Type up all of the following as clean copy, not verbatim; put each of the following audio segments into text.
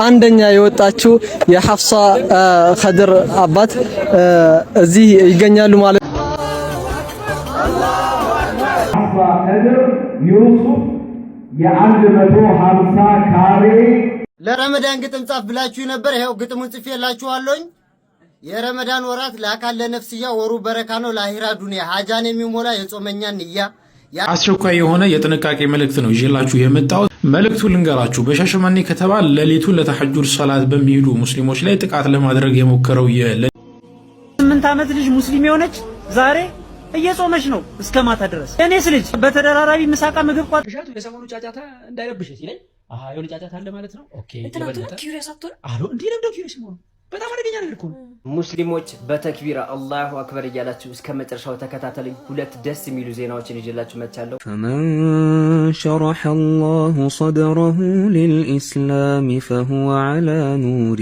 አንደኛ የወጣችው የሐፍሳ ኸድር አባት እዚህ ይገኛሉ ማለት ነው። ሐፍሳ ኸድር ዩሱፍ የ150 ካሬ ለረመዳን ግጥም ጻፍ ብላችሁ ነበር። ይሄው ግጥሙን ጽፌላችኋለሁ። የረመዳን ወራት ለአካል ለነፍስያ ወሩ በረካ ነው ለአኺራ ዱንያ ሀጃን የሚሞላ የጾመኛ ንያ አስቸኳይ የሆነ የጥንቃቄ መልእክት ነው ይዤላችሁ የመጣሁት። መልእክቱ ልንገራችሁ። በሻሸመኔ ከተማ ሌሊቱን ለተሐጁድ ሶላት በሚሄዱ ሙስሊሞች ላይ ጥቃት ለማድረግ የሞከረው የ8 ዓመት ልጅ ሙስሊም የሆነች ዛሬ እየጾመች ነው እስከ ማታ ድረስ። እኔስ ልጅ በተደራራቢ ምሳቃ ምግብ ቋጥ እሻቱ የሰሞኑ ጫጫታ እንዳይረብሽ ሲለኝ የሆነ ጫጫታ አለ ማለት ነው። ኦኬ እንትናቱ ኪሪያስ አጥቷል አሎ እንዴ ለምደው ኪሪያስ ነው በጣም አደገኛ ነገር እኮ ነው። ሙስሊሞች በተክቢራ አላሁ አክበር እያላችሁ እስከ መጨረሻው ተከታተሉኝ። ሁለት ደስ የሚሉ ዜናዎችን ይዤላችሁ መጥቻለሁ። فمن شرح الله صدره للإسلام فهو على نور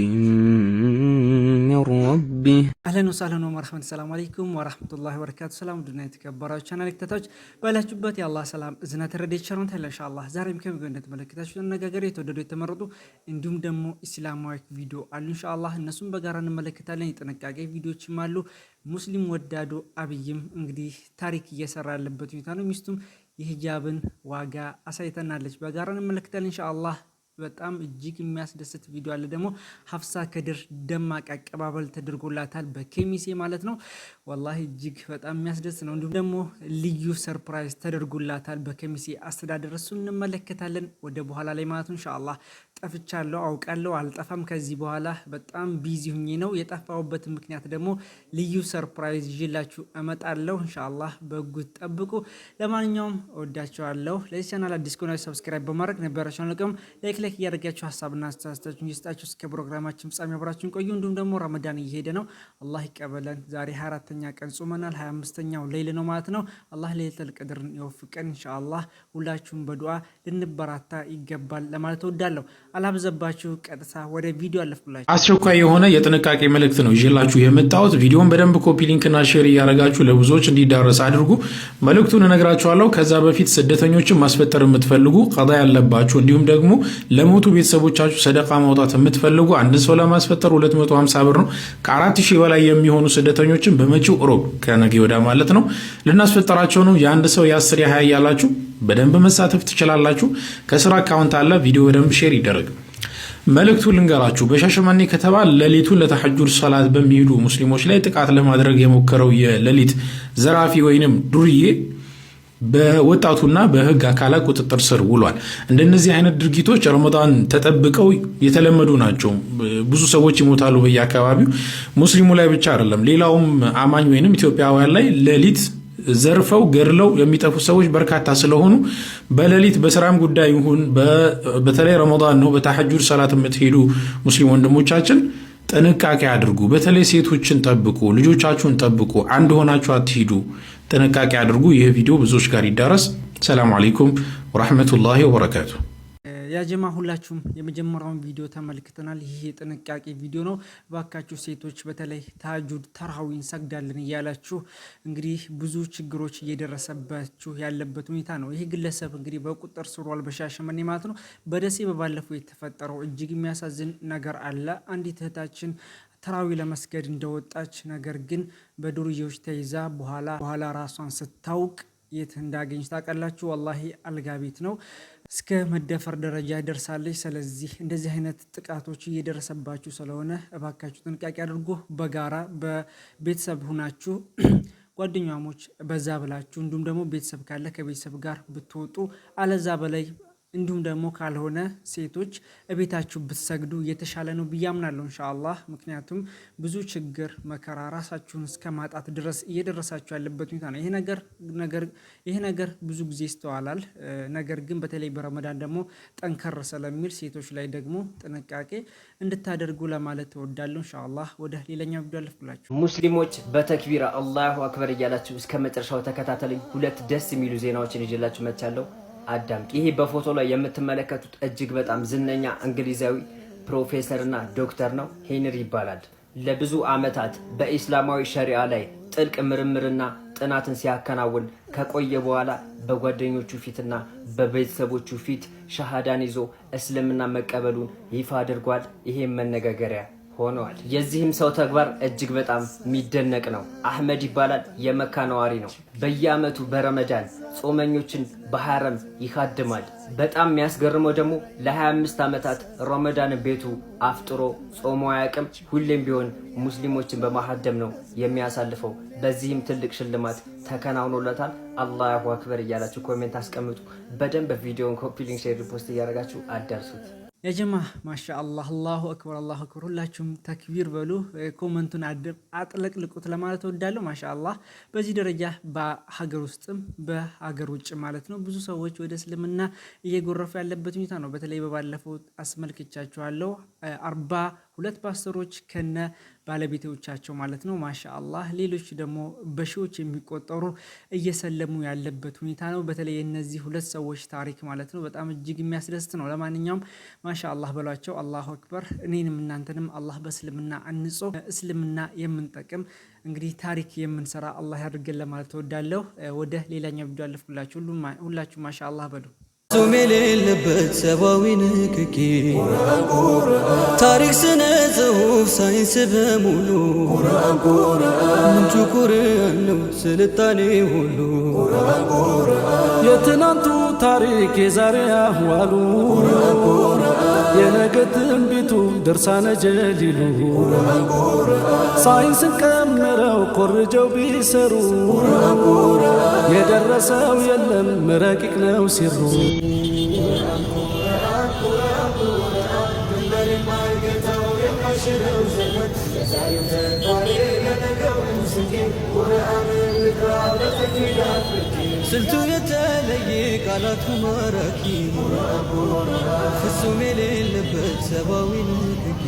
من ربه اهلا وسهلا ومرحبا السلام عليكم ورحمه الله وبركاته። ሰላም ድና የተከበራችሁ ቻናል ተከታታዮች ባላችሁበት የአላህ ሰላም እዝነት ረድኤት ቸርነት ኢንሻአላህ ዛሬም ከመገኘት እንደተመለከታችሁ ተነጋገር የተወደዱ የተመረጡ እንዲሁም ደግሞ እስላማዊ ቪዲዮ አሉ ኢንሻአላህ እነሱም በጋራ እንመለከታለን። የጥንቃቄ ቪዲዮዎችም አሉ። ሙስሊም ወዳዱ አብይም እንግዲህ ታሪክ እየሰራ ያለበት ሁኔታ ነው። ሚስቱም የሂጃብን ዋጋ አሳይተናለች። በጋራ እንመለከታለን ኢንሻአላህ። በጣም እጅግ የሚያስደስት ቪዲዮ አለ ደግሞ ሐፍሳ ከድር ደማቅ አቀባበል ተደርጎላታል በኬሚሴ ማለት ነው። ወላሂ እጅግ በጣም የሚያስደስት ነው። እንዲሁም ደግሞ ልዩ ሰርፕራይዝ ተደርጎላታል በኬሚሴ አስተዳደር። እሱን እንመለከታለን ወደ በኋላ ላይ ማለት ነው ኢንሻአላህ። ጠፍቻለሁ አውቃለሁ፣ አልጠፋም። ከዚህ በኋላ በጣም ቢዚ ሁኜ ነው። የጠፋሁበት ምክንያት ደግሞ ልዩ ሰርፕራይዝ ይዤላችሁ እመጣለሁ ኢንሻአላህ። በጉት ጠብቁ። ለማንኛውም ወዳችኋለሁ። ለዚህ ቻናል አዲስ ከሆናችሁ ሰብስክራይብ በማድረግ ነበራችሁ ለቀም ላይክ ያደርጋችሁ ሐሳብና አስተያየታችሁን ይስጣችሁ። እስከ ፕሮግራማችን ፍጻሜ አብራችሁን ቆዩ። እንዲሁም ደግሞ ረመዳን እየሄደ ነው። አላህ ይቀበለን። ዛሬ 24ኛ ቀን ጾመናል። 25ኛው ሌሊት ነው ማለት ነው። አላህ ለይለቱል ቀድርን ይወፍቀን ኢንሻአላህ። ሁላችሁም በዱዓ ልንበራታ ይገባል ለማለት እወዳለሁ። አላብዘባችሁ፣ ቀጥታ ወደ ቪዲዮ አለፍኩላችሁ። አስቸኳይ የሆነ የጥንቃቄ መልእክት ነው ይዤላችሁ የመጣሁት። ቪዲዮውን በደንብ ኮፒ ሊንክና ሼር እያደረጋችሁ ለብዙዎች እንዲዳረስ አድርጉ። መልእክቱን እነግራችኋለሁ። ከዛ በፊት ስደተኞችን ማስፈጠር የምትፈልጉ ቀዳ ያለባችሁ እንዲሁም ደግሞ ለሞቱ ቤተሰቦቻችሁ ሰደቃ ማውጣት የምትፈልጉ አንድ ሰው ለማስፈጠር 250 ብር ነው። ከ4000 በላይ የሚሆኑ ስደተኞችን በመጪው ሮብ ከነገ ወዲያ ማለት ነው ልናስፈጠራቸው ነው። የአንድ ሰው የ10 የ20 ያላችሁ በደንብ መሳተፍ ትችላላችሁ። ከስራ አካውንት አለ። ቪዲዮ በደንብ ሼር ይደረግ። መልእክቱ ልንገራችሁ። በሻሸመኔ ከተማ ሌሊቱን ለተሐጁድ ሶላት በሚሄዱ ሙስሊሞች ላይ ጥቃት ለማድረግ የሞከረው የሌሊት ዘራፊ ወይንም ዱርዬ በወጣቱና በህግ አካላት ቁጥጥር ስር ውሏል። እንደነዚህ አይነት ድርጊቶች ረመዳን ተጠብቀው የተለመዱ ናቸው። ብዙ ሰዎች ይሞታሉ በየአካባቢው። ሙስሊሙ ላይ ብቻ አይደለም፣ ሌላውም አማኝ ወይንም ኢትዮጵያውያን ላይ ሌሊት ዘርፈው ገድለው የሚጠፉ ሰዎች በርካታ ስለሆኑ በሌሊት በስራም ጉዳይ ይሁን በተለይ ረመዳን ነው በተሐጁድ ሰላት የምትሄዱ ሙስሊም ወንድሞቻችን ጥንቃቄ አድርጉ። በተለይ ሴቶችን ጠብቁ፣ ልጆቻችሁን ጠብቁ። አንድ ሆናችሁ አትሂዱ። ጥንቃቄ አድርጉ። ይህ ቪዲዮ ብዙዎች ጋር ይዳረስ። ሰላም አለይኩም ወራህመቱላሂ ወበረካቱ። ያ ጀማ ሁላችሁም የመጀመሪያውን ቪዲዮ ተመልክተናል። ይሄ የጥንቃቄ ቪዲዮ ነው። ባካችሁ ሴቶች በተለይ ተሐጁድ ተራዊን እንሰግዳለን እያላችሁ እንግዲህ ብዙ ችግሮች እየደረሰባችሁ ያለበት ሁኔታ ነው። ይሄ ግለሰብ እንግዲህ በቁጥጥር ስር ዋል በሻሸመኔ ማለት ነው። በደሴ በባለፈው የተፈጠረው እጅግ የሚያሳዝን ነገር አለ። አንዲት እህታችን ተራዊ ለመስገድ እንደወጣች ነገር ግን በዱርዬዎች ተይዛ በኋላ ራሷን ስታውቅ የት እንዳገኘች ታውቃላችሁ? ወላሂ አልጋ ቤት ነው። እስከ መደፈር ደረጃ ደርሳለች። ስለዚህ እንደዚህ አይነት ጥቃቶች እየደረሰባችሁ ስለሆነ እባካችሁ ጥንቃቄ አድርጉ። በጋራ በቤተሰብ ሁናችሁ ጓደኛሞች በዛ ብላችሁ እንዲሁም ደግሞ ቤተሰብ ካለ ከቤተሰብ ጋር ብትወጡ አለዛ በላይ እንዲሁም ደግሞ ካልሆነ ሴቶች እቤታችሁ ብትሰግዱ የተሻለ ነው ብዬ አምናለሁ ኢንሻአላህ። ምክንያቱም ብዙ ችግር መከራ ራሳችሁን እስከ ማጣት ድረስ እየደረሳችሁ ያለበት ሁኔታ ነው። ይሄ ነገር ብዙ ጊዜ ይስተዋላል። ነገር ግን በተለይ በረመዳን ደግሞ ጠንከር ስለሚል ሴቶች ላይ ደግሞ ጥንቃቄ እንድታደርጉ ለማለት እወዳለሁ ኢንሻአላህ። ወደ ሌላኛው ቪዲዮ አለፍኩላችሁ። ሙስሊሞች በተክቢራ አላሁ አክበር እያላችሁ እስከ መጨረሻው ተከታተሉኝ። ሁለት ደስ የሚሉ ዜናዎችን ይዤላችሁ መጥቻለሁ። አዳምጡ። ይሄ በፎቶ ላይ የምትመለከቱት እጅግ በጣም ዝነኛ እንግሊዛዊ ፕሮፌሰርና ዶክተር ነው። ሄንሪ ይባላል። ለብዙ ዓመታት በኢስላማዊ ሸሪዓ ላይ ጥልቅ ምርምርና ጥናትን ሲያከናውን ከቆየ በኋላ በጓደኞቹ ፊትና በቤተሰቦቹ ፊት ሸሃዳን ይዞ እስልምና መቀበሉን ይፋ አድርጓል። ይሄም መነጋገሪያ ሆኗል። የዚህም ሰው ተግባር እጅግ በጣም የሚደነቅ ነው። አህመድ ይባላል። የመካ ነዋሪ ነው። በየአመቱ በረመዳን ጾመኞችን በሐረም ይካድማል። በጣም የሚያስገርመው ደግሞ ለ25 ዓመታት ረመዳን ቤቱ አፍጥሮ ጾሞ አያውቅም። ሁሌም ቢሆን ሙስሊሞችን በማሐደም ነው የሚያሳልፈው። በዚህም ትልቅ ሽልማት ተከናውኖለታል። አላሁ አክበር እያላችሁ ኮሜንት አስቀምጡ። በደንብ ቪዲዮን ኮፒ ሊንክ፣ ሼር፣ ሪፖስት እያደረጋችሁ አዳርሱት። የጀማ ማሻአላህ አላሁ አክበር አላሁ አክበር። ሁላችሁም ተክቢር በሉ፣ ኮመንቱን አጥለቅልቁት ለማለት እወዳለሁ። ማሻአላህ በዚህ ደረጃ በሀገር ውስጥም በሀገር ውጭ ማለት ነው ብዙ ሰዎች ወደ እስልምና እየጎረፉ ያለበት ሁኔታ ነው። በተለይ በባለፈው አስመልክቻችኋለሁ 42 ፓስተሮች ከነ ባለቤቶቻቸው ማለት ነው። ማሻአላህ ሌሎች ደግሞ በሺዎች የሚቆጠሩ እየሰለሙ ያለበት ሁኔታ ነው። በተለይ እነዚህ ሁለት ሰዎች ታሪክ ማለት ነው በጣም እጅግ የሚያስደስት ነው። ለማንኛውም ማሻአላህ በሏቸው። አላሁ አክበር። እኔንም እናንተንም አላህ በእስልምና አንጾ እስልምና የምንጠቅም እንግዲህ ታሪክ የምንሰራ አላህ ያድርገን ለማለት እወዳለሁ። ወደ ሌላኛው ቪዲዮ አለፍኩላችሁ። ሁላችሁ ማሻአላህ በሉ። ሱም የሌለበት ሰብአዊ ንክኪ ታሪክ፣ ስነ ጽሁፍ፣ ሳይንስ በሙሉ ምንጩ ቁርአን ነው ስልጣኔ ሁሉ። የትናንቱ ታሪክ የዛሬ አህዋሉ የነገ ትንቢቱ ድርሳነ ጀሊሉ ሳይንስን ቀምረው ኮርጀው ቢሰሩ የደረሰው የለም ረቂቅ ነው ሲሩ። ስልቱ የተለየ ቃላቱ ማራኪ ፍጹም የሌለበት ሰብአዊ ንክኪ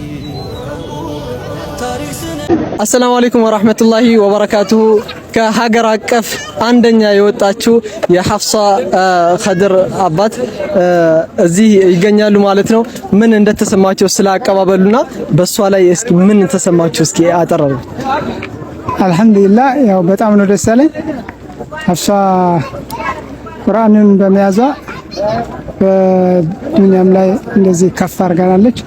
ታሪክ ስነ አሰላሙ አለይኩም ወራህመቱላሂ ወበረካቱሁ። ከሀገር አቀፍ አንደኛ የወጣችው የሐፍሳ ኸድር አባት እዚህ ይገኛሉ ማለት ነው። ምን እንደተሰማቸው ስለ አቀባበሉና በሷ ላይ እስኪ ምን ተሰማቸው እስኪ አጠራሩ። አልহামዱሊላህ ያው በጣም ነው ደስ ያለኝ። ሐፍሳ ቁርአንን በመያዟ በዱንያም ላይ እንደዚህ ከፍ አድርጋናለች።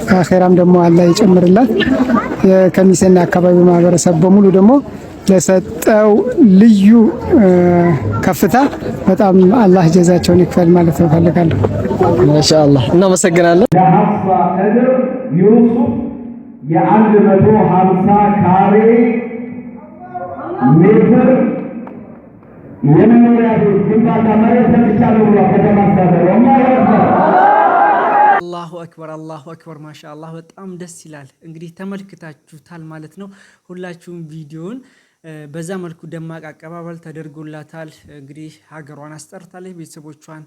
ከአኺራም ደግሞ አላህ ይጨምርላት። የከሚሴና አካባቢ ማህበረሰብ በሙሉ ደግሞ ለሰጠው ልዩ ከፍታ በጣም አላህ ጀዛቸውን ይክፈል ማለት ነው ፈልጋለሁ። ማሻአላህ እናመሰግናለን። ለሐፍሳ ኸድር ዩሱፍ የ150 ካሬ ሜትር የመኖሪያ ቤት ግንባታ መሬት ሰጥቻለሁ ብሏል ከተማ አስተዳደሩ። አላሁ አክበር አላሁ አክበር። ማሻአላህ በጣም ደስ ይላል። እንግዲህ ተመልክታችሁታል ማለት ነው። ሁላችሁም ቪዲዮውን በዛ መልኩ ደማቅ አቀባበል ተደርጎላታል። እንግዲህ ሀገሯን አስጠርታለች፣ ቤተሰቦቿን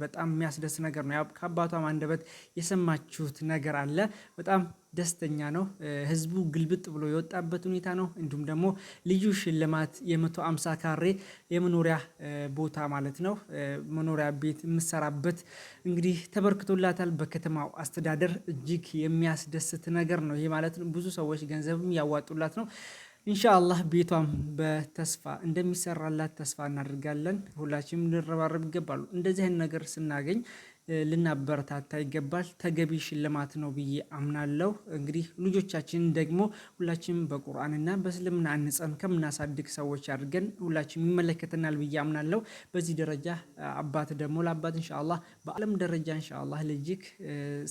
በጣም የሚያስደስት ነገር ነው። ከአባቷም አንደበት የሰማችሁት ነገር አለ። በጣም ደስተኛ ነው። ህዝቡ ግልብጥ ብሎ የወጣበት ሁኔታ ነው። እንዲሁም ደግሞ ልዩ ሽልማት የ150 ካሬ የመኖሪያ ቦታ ማለት ነው መኖሪያ ቤት የምሰራበት እንግዲህ ተበርክቶላታል በከተማው አስተዳደር። እጅግ የሚያስደስት ነገር ነው ይሄ ማለት ነው። ብዙ ሰዎች ገንዘብም ያዋጡላት ነው። ኢንሻአላህ ቤቷም በተስፋ እንደሚሰራላት ተስፋ እናደርጋለን። ሁላችንም ልንረባረብ ይገባሉ። እንደዚህ አይነት ነገር ስናገኝ ልናበረታታ ይገባል። ተገቢ ሽልማት ነው ብዬ አምናለሁ። እንግዲህ ልጆቻችንን ደግሞ ሁላችንም በቁርአንና በእስልምና አንጸን ከምናሳድግ ሰዎች አድርገን ሁላችንም ይመለከተናል ብዬ አምናለሁ። በዚህ ደረጃ አባት ደግሞ ለአባት ኢንሻአላህ በዓለም ደረጃ ኢንሻአላህ ልጅክ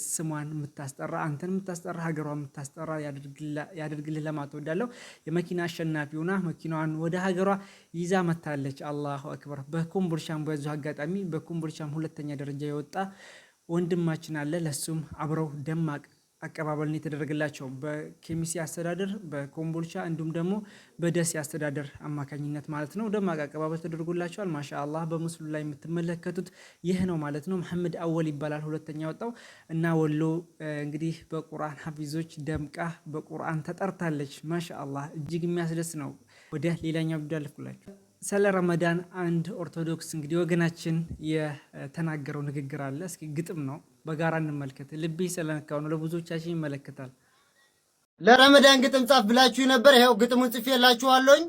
ስሟን የምታስጠራ አንተን የምታስጠራ ሀገሯን የምታስጠራ ያድርግልህ ለማለት እወዳለሁ። የመኪና አሸናፊ ሆና መኪናዋን ወደ ሀገሯ ይዛ መታለች። አላሁ አክበር። በኮምቦልቻም በዚሁ አጋጣሚ በኮምቦልቻም ሁለተኛ ደረጃ የወጣ ወንድማችን አለ። ለሱም አብረው ደማቅ አቀባበልን የተደረገላቸው በኬሚሴ አስተዳደር በኮምቦልቻ እንዲሁም ደግሞ በደሴ አስተዳደር አማካኝነት ማለት ነው። ደማቅ አቀባበል ተደርጎላቸዋል። ማሻአላህ በምስሉ ላይ የምትመለከቱት ይህ ነው ማለት ነው። መሐመድ አወል ይባላል ሁለተኛ ወጣው እና ወሎ እንግዲህ በቁርአን ሐፊዞች ደምቃ በቁርአን ተጠርታለች። ማሻአላህ እጅግ የሚያስደስት ነው። ወደ ሌላኛው ቪዲዮ አልኩላችሁ። ስለ ረመዳን አንድ ኦርቶዶክስ እንግዲህ ወገናችን የተናገረው ንግግር አለ። እስኪ ግጥም ነው በጋራ እንመልከት። ልቤ ስለነካው ነው፣ ለብዙዎቻችን ይመለከታል። ለረመዳን ግጥም ጻፍ ብላችሁ ነበር። ይሄው ግጥሙን ጽፌላችኋለሁኝ።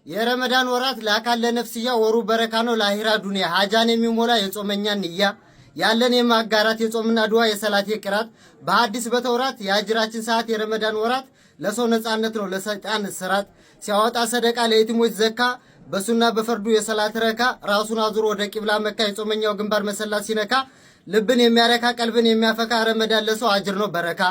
የረመዳን ወራት ለአካል ለነፍስያ ወሩ በረካ ነው ለአኺራ ዱንያ ሀጃን የሚሞላ የጾመኛ ንያ ያለን የማጋራት የጾምና ዱዓ የሰላት የቅራት በሐዲስ በተውራት የአጅራችን ሰዓት የረመዳን ወራት ለሰው ነፃነት ነው ለሰይጣን እስራት ሲያወጣ ሰደቃ ለየቲሞች ዘካ በሱና በፈርዱ የሰላት ረካ ራሱን አዙሮ ወደ ቂብላ መካ የጾመኛው ግንባር መሰላት ሲነካ ልብን የሚያረካ ቀልብን የሚያፈካ ረመዳን ለሰው አጅር ነው በረካ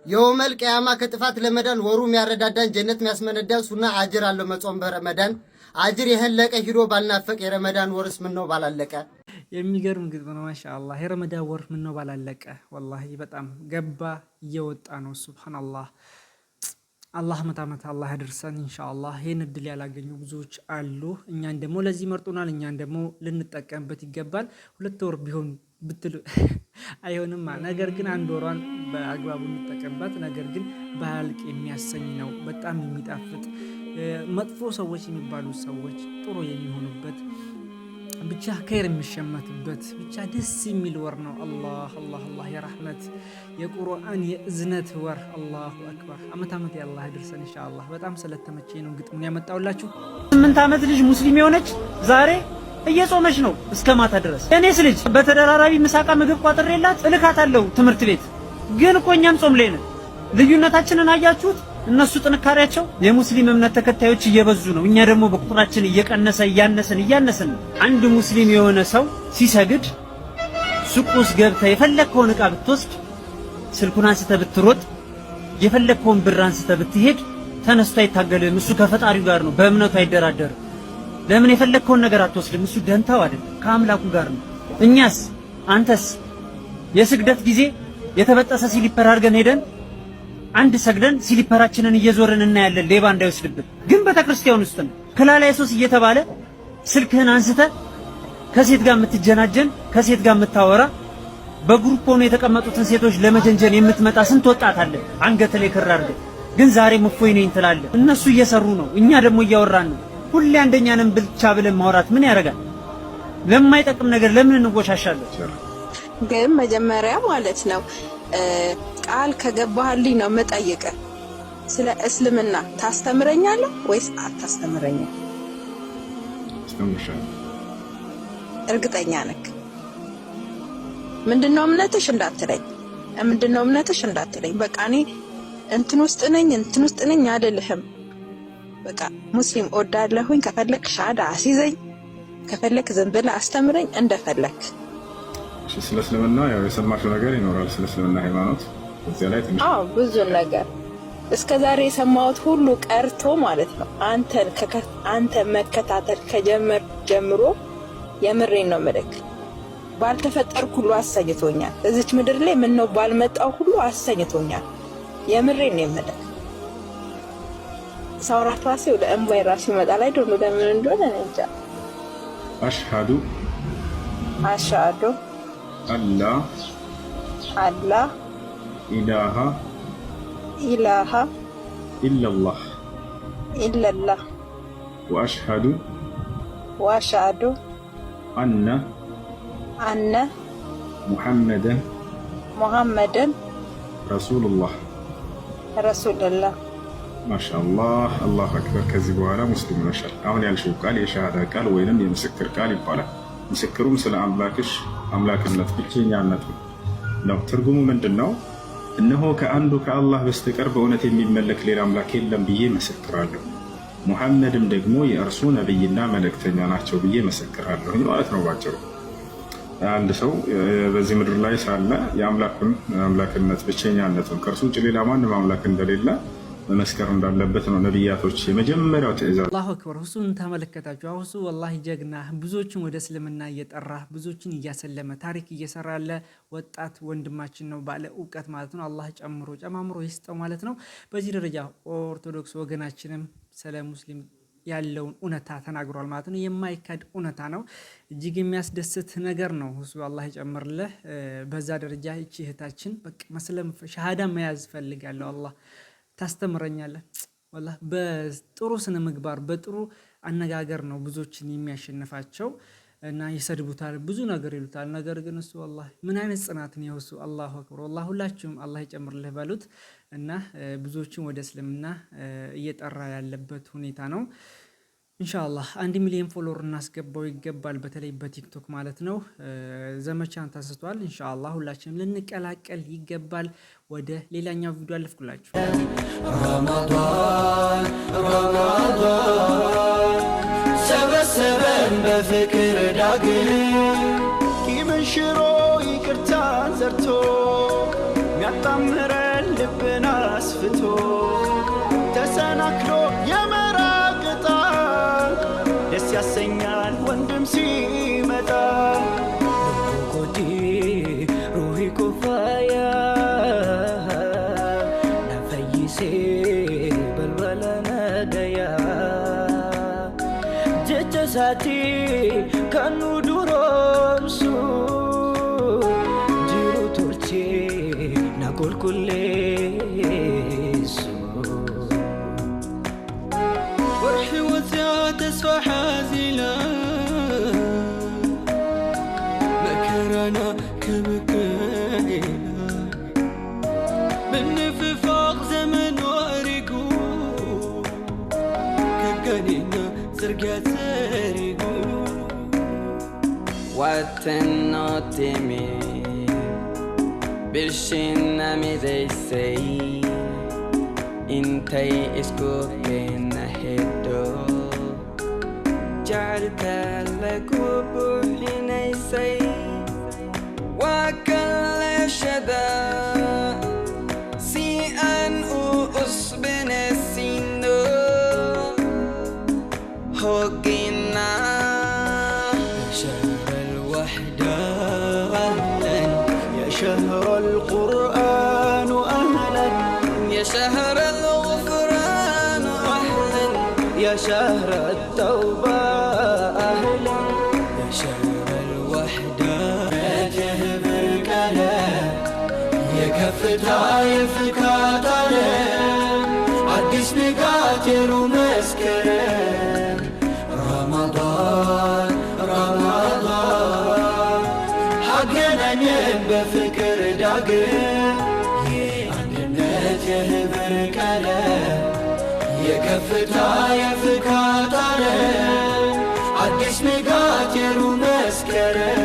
የውመል ቂያማ ከጥፋት ለመዳን ወሩ የሚያረዳዳን ጀነት የሚያስመነዳን ሱና አጅር አለው መጾም በረመዳን አጅር የህለቀ ሂዶ ባልናፈቅ የረመዳን ወርስ ምን ነው ባላለቀ የሚገርም ግጥም ነው ማሻአላህ የረመዳን ወር ምን ነው ባላለቀ ወላሂ በጣም ገባ እየወጣ ነው ሱብሃንአላህ አላህ መታመት አላህ ያድርሰን ኢንሻአላህ ይሄን እድል ያላገኙ ብዙዎች አሉ እኛን ደግሞ ለዚህ መርጦናል እኛን ደግሞ ልንጠቀምበት ይገባል ሁለት ወር ቢሆን ብትሉ አይሆንም ነገር ግን አንድ ወሯን በአግባቡ እንጠቀምበት ነገር ግን ባልቅ የሚያሰኝ ነው በጣም የሚጣፍጥ መጥፎ ሰዎች የሚባሉ ሰዎች ጥሩ የሚሆኑበት ብቻ ከይር የሚሸመትበት ብቻ ደስ የሚል ወር ነው አላህ አላህ አላህ የረህመት የቁርአን የእዝነት ወር አላሁ አክበር አመት ያላህ ያድርሰን ኢንሻአላህ በጣም ስለተመቸኝ ነው ግጥሙን ያመጣውላችሁ 8 ዓመት ልጅ ሙስሊም የሆነች ዛሬ እየጾመች ነው እስከ ማታ ድረስ እኔስ ልጅ በተደራራቢ ምሳቃ ምግብ ቋጥሬላት እልካታለሁ ትምህርት ቤት ግን እኮ እኛም ጾም ላይ ነን ልዩነታችንን አያችሁት እነሱ ጥንካሬያቸው የሙስሊም እምነት ተከታዮች እየበዙ ነው እኛ ደግሞ በቁጥራችን እየቀነሰ እያነሰን አንድ ሙስሊም የሆነ ሰው ሲሰግድ ሱቅ ውስጥ ገብተህ የፈለከውን ዕቃ ብትወስድ ስልኩን አንስተህ ብትሮጥ የፈለከውን ብር አንስተህ ብትሄድ ተነስቶ አይታገልም እሱ ከፈጣሪው ጋር ነው በእምነቱ አይደራደርም ለምን የፈለከውን ነገር አትወስድም እሱ ደንታው አይደል ከአምላኩ ጋር ነው እኛስ አንተስ የስግደት ጊዜ የተበጠሰ ሲሊፐር አድርገን ሄደን አንድ ሰግደን ሲሊፐራችንን እየዞርን እናያለን ሌባ እንዳይወስድብን ግን በተክርስቲያን ውስጥ ነው ክላላ ኢየሱስ እየተባለ ስልክህን አንስተህ ከሴት ጋር የምትጀናጀን ከሴት ጋር የምታወራ በግሩፕ ሆኖ የተቀመጡትን ሴቶች ለመጀንጀን የምትመጣ ስንት ወጣት አለ አንገት ላይ ክር አድርገህ ግን ዛሬ እፎይ ነኝ ትላለህ እነሱ እየሰሩ ነው እኛ ደግሞ እያወራን ነው ሁሌ አንደኛንም ብቻ ብለን ማውራት ምን ያደርጋል ለማይጠቅም ነገር ለምን እንወሻሻለን ግን መጀመሪያ ማለት ነው ቃል ከገባህልኝ ነው መጠየቅ ስለ እስልምና ታስተምረኛለህ ወይስ አታስተምረኝም እርግጠኛ ነህ ምንድነው እምነትሽ እንዳትለኝ በቃ እኔ እንትን ውስጥ ነኝ አይደለህም በቃ ሙስሊም ወዳለሁኝ ከፈለክ ሻዳ አስይዘኝ ከፈለክ ዝም ብለህ አስተምረኝ እንደፈለክ ስለ እስልምና ያው የሰማሽው ነገር ይኖራል ስለ እስልምና ሃይማኖት እዚያ ላይ ትንሽ ብዙ ነገር እስከዛሬ የሰማሁት ሁሉ ቀርቶ ማለት ነው አንተ መከታተል ከጀመር ጀምሮ የምሬን ነው መልክ ባልተፈጠርኩ ሁሉ አሰኝቶኛል እዚች ምድር ላይ ምን ነው ባልመጣው ሁሉ አሰኝቶኛል የምሬን ነው መልክ ሳውራት ራሴ ወደ እንባይ ራሴ ይመጣል አይደል ለምን እንደሆነ እንጃ አሽሃዱ አላህ ኢላሃ ኢላላህ ወአሽሃዱ አነ ሙሐመደን ረሱሉላህ ማሻአላህ አላሁ አክበር ከዚህ በኋላ ሙስሊም ነሻል አሁን ያልሽው ቃል የሻሃዳ ቃል ወይንም የምስክር ቃል ይባላል ምስክሩም ስለ አምላክነት ብቸኛነት ነው ትርጉሙ ምንድነው እነሆ ከአንዱ ከአላህ በስተቀር በእውነት የሚመለክ ሌላ አምላክ የለም ብዬ መሰክራለሁ ሙሐመድም ደግሞ የእርሱ ነብይና መልእክተኛ ናቸው ብዬ መሰክራለሁ ማለት ነው ባጭሩ አንድ ሰው በዚህ ምድር ላይ ሳለ የአምላክነት ብቸኛነቱን ከእርሱ ውጭ ሌላ ማንም አምላክ እንደሌለ መመስከር እንዳለበት ነው ነብያቶች የመጀመሪያው ትዕዛዝ አላሁ አክበር ሁሱን ተመለከታችሁ አሁን ወላሂ ጀግና ብዙዎችን ወደ እስልምና እየጠራ ብዙዎችን እያሰለመ ታሪክ እየሰራ ያለ ወጣት ወንድማችን ነው ባለ ዕውቀት ማለት ነው አላህ ጨማምሮ ይስጠው ማለት ነው በዚህ ደረጃ ኦርቶዶክስ ወገናችንም ስለ ሙስሊም ያለውን እውነታ ተናግሯል ማለት ነው የማይካድ እውነታ ነው እጅግ የሚያስደስት ነገር ነው ሁሱ አላህ ይጨምርልህ በዛ ደረጃ እቺ እህታችን በቃ መስለም ሸሃዳ መያዝ ፈልጋለሁ አላህ ታስተምረኛለህ والله በጥሩ ስነ ምግባር በጥሩ አነጋገር ነው ብዙዎችን የሚያሸንፋቸው እና ይሰድቡታል ብዙ ነገር ይሉታል ነገር ግን እሱ والله ምን አይነት ጽናት ነው እሱ አላሁ አክበር والله ሁላችሁም አላህ ይጨምርልህ ባሉት እና ብዙዎችን ወደ እስልምና እየጠራ ያለበት ሁኔታ ነው ኢንሻአላህ 1 ሚሊዮን ፎሎወር እናስገባው ይገባል በተለይ በቲክቶክ ማለት ነው። ዘመቻን ተስቷል። ኢንሻአላህ ሁላችንም ልንቀላቀል ይገባል። ወደ ሌላኛው ቪዲዮ አለፍኩላችሁ። ረመዳን ሰበሰበን በፍቅር ዳግም ቂምን ሽሮ ይቅርታን ዘርቶ ሚያጣምረን ልብን አስፍቶ ተሰናክሎ የመራቅጣ ደስ ያሰኛል ወንድም ሲመጣ ኮዲ ሩሂ ኩፋያ ነፈይሴ በልበለነ ደያ ጀጀሳቲ ከኑ ዱሮምሱ ጅሩ ቶርቼ ናጎልኩሌ تسوى حازلا مكرنا كمكينا بالنفاق زمن وارقو كقنينا سرقات سارقو واتنوتمي بالشنا ميزيسي انتي اسكوبين هدو جعلت لك بحنيسي وكل شدا سيئا أصبن السينو هوقنا شهر الوحدة أهلا يا شهر القرآن أهلا يا شهر الغفران أهلا يا شهر التوبة أهلا يا شهر الوحدة تهب الكلام يا كفتها يفكات عليم عديس نقاتل ومسكرين رمضان حقنا نبى فكر داقين عندنا تهب الكلام የከፍታ የፍካት ዓለም አዲስ ንጋት የሩመስከረም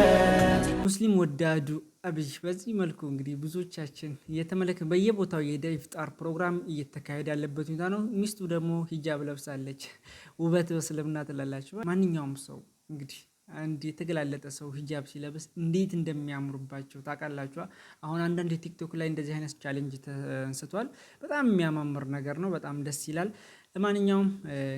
ሙስሊም ወዳዱ አብይ በዚህ መልኩ እንግዲህ ብዙዎቻችን እየተመለከ በየቦታው የኢድ ኢፍጣር ፕሮግራም እየተካሄደ ያለበት ሁኔታ ነው። ሚስቱ ደግሞ ሂጃብ ለብሳለች። ውበት በእስልምና ትላላችሁ። ማንኛውም ሰው እንግዲህ አንድ የተገላለጠ ሰው ሂጃብ ሲለብስ እንዴት እንደሚያምሩባቸው ታውቃላችሁ። አሁን አንዳንድ ቲክቶክ ላይ እንደዚህ አይነት ቻሌንጅ ተንስቷል። በጣም የሚያማምር ነገር ነው። በጣም ደስ ይላል። ለማንኛውም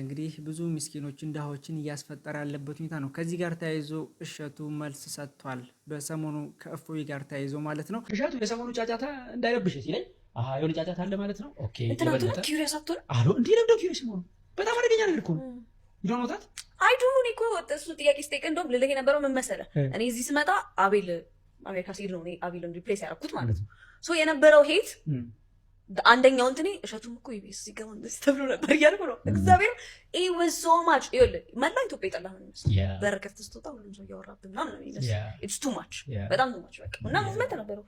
እንግዲህ ብዙ ምስኪኖችን ድሃዎችን እያስፈጠረ ያለበት ሁኔታ ነው። ከዚህ ጋር ተያይዞ እሸቱ መልስ ሰጥቷል። በሰሞኑ ከእፎይ ጋር ተያይዞ ማለት ነው። እሸቱ የሰሞኑ ጫጫታ እንዳይረብሽ ሲለኝ የሆነ ጫጫታ አለ ማለት ነው። ኦኬ እንትናቱ ኪዩሪየስ አትሆን አሎ እንዴ ለምደው ኪዩሪየስ መሆኑ በጣም አደገኛ ነገር እኮ ነው። ይዶኖታት አይዱን እኮ እሱ ጥያቄ ስጠይቅ እንደውም ልልህ የነበረው ምን መሰለህ፣ እኔ እዚህ ስመጣ አቤል አሜሪካ ሲሄድ ነው እኔ አቤልን ሪፕሌስ ያደረኩት ማለት ነው። ሶ የነበረው ሄት አንደኛው እንትኔ እሸቱም እኮ ኢቢኤስ ሲገባ እንደዚህ ተብሎ ነበር እያልኩ ነው። እግዚአብሔር it was so much ይኸውልህ መላው ኢትዮጵያ የጠላ ነው የሚመስለው። በረከት ስትወጣ ሁሉም ሰው እያወራብን ምናምን ነው የሚመስለው። it's too much በጣም too much በቃ እና ሙቭመንት ነበረው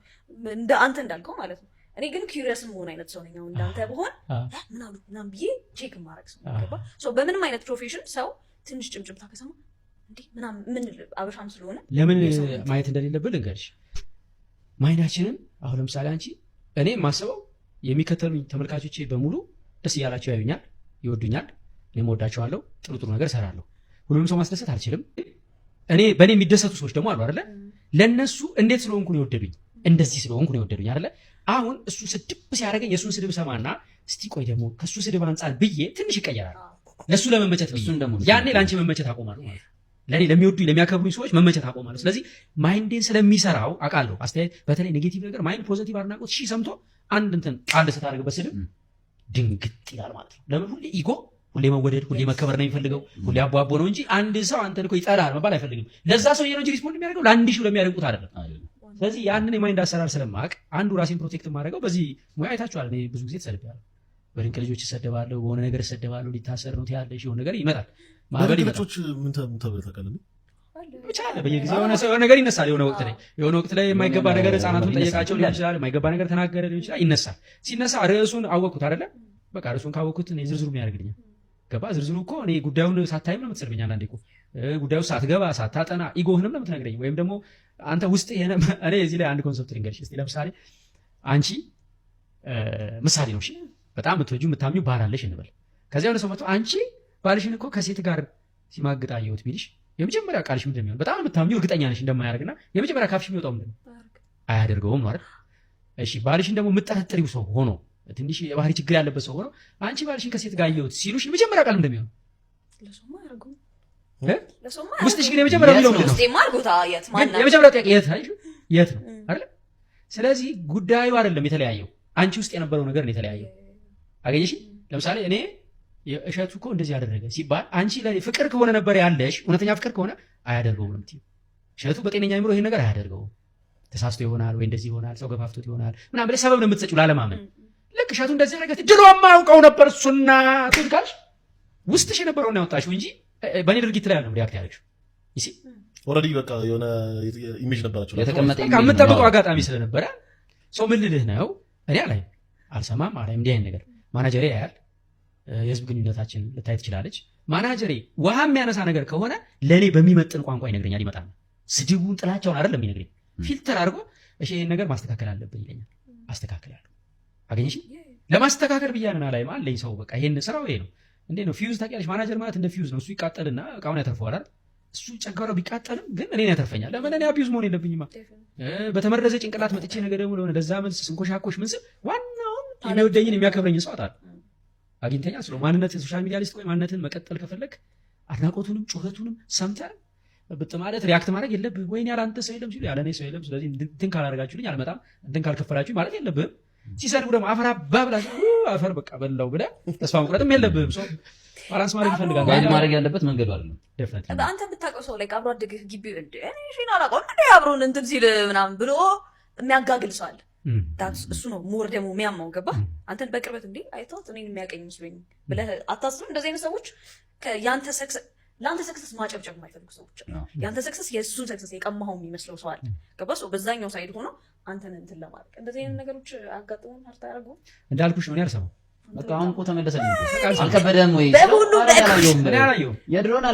እንደ አንተ እንዳልከው ማለት ነው። እኔ ግን ኪዩሪየስ መሆን አይነት ሰው ነኝ። አሁን እንዳንተ ብሆን ምናምን ብዬ ቼክ ማድረግ ሰው ገባ። ሶ በምንም አይነት ፕሮፌሽን ሰው ትንሽ ጭምጭምታ ከሰማ እንዴ ምናምን ምን አበሻም ስለሆነ ለምን ማየት እንደሌለብን ልንገርሽ። ማይናችንን አሁን ለምሳሌ አንቺ እኔ ማስበው የሚከተሉኝ ተመልካቾቼ በሙሉ ደስ እያላቸው ያዩኛል፣ ይወዱኛል፣ እኔም ወዳቸዋለሁ፣ ጥሩ ጥሩ ነገር እሰራለሁ። ሁሉንም ሰው ማስደሰት አልችልም። እኔ በእኔ የሚደሰቱ ሰዎች ደግሞ አሉ አይደለ? ለነሱ እንዴት ስለሆንኩ ነው የወደዱኝ፣ እንደዚህ ስለሆንኩ ነው የወደዱኝ አይደለ? አሁን እሱ ስድብ ሲያደርገኝ የእሱን ስድብ ሰማና እስቲ ቆይ ደግሞ ከእሱ ስድብ አንጻር ብዬ ትንሽ ይቀየራል። ለእሱ ለመመቸት ብዬ ያኔ ለአንቺ መመቸት አቆማለሁ ማለት ነው። ለእኔ ለሚወዱኝ ለሚያከብሩኝ ሰዎች መመቸት አቆማለሁ። ስለዚህ ማይንዴን ስለሚሰራው አውቃለሁ። አስተያየት በተለይ ኔጌቲቭ ነገር ማይንድ ፖዚቲቭ አድናቆት ሺህ ሰምቶ አንድ እንትን አንድ ስታደርግበት ስድብ ድንግጥ ይላል ማለት ነው። ለምን ሁሌ ኢጎ፣ ሁሌ መወደድ፣ ሁሌ መከበር ነው የሚፈልገው፣ ሁሌ አቧቦ ነው እንጂ አንድ ሰው አንተን እኮ ይጠላል መባል አይፈልግም። ለዛ ሰው ነው እንጂ ሪስፖንድ የሚያደርገው ለአንድ ሺው ለሚያደርጉት አይደለም። ስለዚህ ያንን የማይንድ አሰራር ስለማቅ አንዱ ራሴን ፕሮቴክት የማደርገው በዚህ ሙያ አይታችኋል። እኔ ብዙ ጊዜ ተሰድቤያለሁ። በድንቅ ልጆች እሰደባለሁ፣ በሆነ ነገር እሰደባለሁ። ሊታሰር ነው ትያለሽ፣ የሆነ ነገር ይመጣል፣ ማዕበል ይመጣል። ምን ተብለህ ታውቃለህ? ብቻ አለ በየጊዜው የሆነ ነገር ይነሳል። የሆነ ወቅት ላይ የማይገባ ነገር ህፃናቱን ጠየቃቸው ሊሆን ይችላል፣ የማይገባ ነገር ተናገረ ሊሆን ይችላል። ይነሳል። ሲነሳ ርዕሱን አወቅኩት አይደለ? በቃ ርዕሱን ካወቅኩት እኔ ዝርዝሩ ምን ያደርግልኛል? ገባ ዝርዝሩ እኮ እኔ ጉዳዩን ሳታይም ነው የምትሰርብኝ አንዳንዴ እኮ ጉዳዩ ሳትገባ ሳታጠና ኢጎህንም ነው የምትነግረኝ ወይም ደግሞ አንተ ውስጥ እኔ እዚህ ላይ አንድ ኮንሰፕት ልንገርሽ እስቲ ለምሳሌ አንቺ ምሳሌ ነው እሺ በጣም የምትወጂው የምታምኚው ባል አለሽ እንበል ከዚያ ወደ ሰው መጥቶ አንቺ ባልሽን እኮ ከሴት ጋር ሲማግጥ አየሁት ቢልሽ የመጀመሪያ ቃልሽ ምንድን ነው የሚሆነው በጣም የምታምኚው እርግጠኛ ነሽ እንደማያደርግና የመጀመሪያ ካፍሽ የሚወጣው ምንድን ነው አያደርገውም ነው አይደል እሺ ባልሽን ደግሞ የምትጠረጥሪው ሰው ሆኖ ትንሽ የባህሪ ችግር ያለበት ሰው ሆኖ አንቺ ባልሽን ከሴት ጋር አየሁት ሲሉሽ የመጀመሪያ ቃል ምንድን ነው የሚሆነው ለሰው ማያደርገው ውስጥሽ ግን የመጀመሪያው ነው ውስጤ ማርጎታ የት ማን የመጀመሪያው ጥያቄ የት ነው አይደል ስለዚህ ጉዳዩ አይደለም የተለያየው አንቺ ውስጥ የነበረው ነገር ነው የተለያየው አገኘሽ ለምሳሌ እኔ እሸቱ እኮ እንደዚህ ያደረገ ሲባል አንቺ ለኔ ፍቅር ከሆነ ነበር ያለሽ እውነተኛ ፍቅር ከሆነ አያደርገውም ነው የምትይው እሸቱ በጤነኛ አይምሮ ይሄን ነገር አያደርገውም ተሳስቶ ይሆናል ወይ እንደዚህ ይሆናል ሰው ገፋፍቶት ይሆናል ምናምን ብለሽ ሰበብ ነው የምትሰጪው ላለማመን ልክ እሸቱ እንደዚህ ያደረገ ድሮማ አውቀው ነበር እሱና ትልካሽ ውስጥሽ የነበረውን ያወጣሽው እንጂ በእኔ ድርጊት ላይ ነው ሪአክት ያደረግሽው እሺ ኦልሬዲ በቃ የሆነ ኢሜጅ ነበራችሁ የተቀመጠ ኢሜጅ የምትጠብቀው አጋጣሚ ስለነበረ ሰው ምን ልልህ ነው እኔ አልሰማም አላይም እንዲህ አይነት ነገር ማናጀሬ ያያል የህዝብ ግንኙነታችን ልታይ ትችላለች ማናጀሬ ውሃ የሚያነሳ ነገር ከሆነ ለኔ በሚመጥን ቋንቋ ይነግረኛል ይመጣል ስድቡን ጥላቻውን አይደለም ይነግረኝ ፊልተር አድርጎ እሺ ይሄን ነገር ማስተካከል አለብኝ ይለኛል አስተካክላለሁ አገኘሽ ለማስተካከል ብያለና ላይ ማለኝ ሰው በቃ ይሄን ስራው ይሄ ነው እንዴ ነው ፊውዝ ታውቂያለሽ ማናጀር ማለት እንደ ፊውዝ ነው እሱ ይቃጠልና እቃውን ያተርፈዋል አይደል እሱ ጨንጋራው ቢቃጠልም ግን እኔን ያተርፈኛል ለምን እኔ አቢዩዝ መሆን የለብኝማ በተመረዘ ጭንቅላት መጥቼ ነገር ደግሞ ለሆነ ለዛ መልስ ስንኮሻኮሽ ምን ስል ዋናውን የሚወደኝን የሚያከብረኝ ሰው አጣል አግኝተኛ ስለ ማንነት ሶሻል ሚዲያ ላይ ስትቆይ ማንነትን መቀጠል ከፈለክ አድናቆቱንም ጩኸቱንም ሰምተህ በተማለት ሪአክት ማድረግ የለብህም ወይኔ ያለ አንተ ሰው የለም ሲሉ ያለ እኔ ሰው የለም ስለዚህ እንትን ካላደረጋችሁልኝ አልመጣም እንትን ካልከፈላችሁኝ ማለት የለብህም ሲሰድቡ ደግሞ አፈር አባብላሽ አፈር በቃ በላው ብለህ ተስፋ መቁረጥም የለብህም ሰው ባላንስ ማድረግ ይፈልጋል ጋር ማድረግ ያለበት መንገዱ አይደለም ደፍነት አንተ ብታውቀው ሰው ላይ አብሮ አደግህ ግቢ እንደ እኔ ሽና አላውቀው እንደ አብሮን እንትን ሲል ምናምን ብሎ የሚያጋግል ሰው አለ እሱ ነው ሞር ደግሞ የሚያማው ገባ አንተን በቅርበት እንዴ አይተውት እኔን የሚያቀኝ መስሎኝ ብለህ አታስብም እንደዚህ አይነት ሰዎች ያንተ ሰክሰስ ለአንተ ሰክሰስ ማጨብጨብ የማይፈልጉ ሰዎች ያንተ ሰክሰስ የእሱን ሰክሰስ የቀማኸው የሚመስለው ሰው አለ ገባ ሰው በዛኛው ሳይድ ሆኖ አንተን እንትን ለማድረግ እንደዚህ አይነት ነገሮች አጋጥሞን ሀርታ ያደርገው እንዳልኩሽ ነው ያልሰማው በቃ አሁን እኮ ተመለሰልኝ አልከበደም ወይ በሁሉ እኔ አላየሁም የድሮን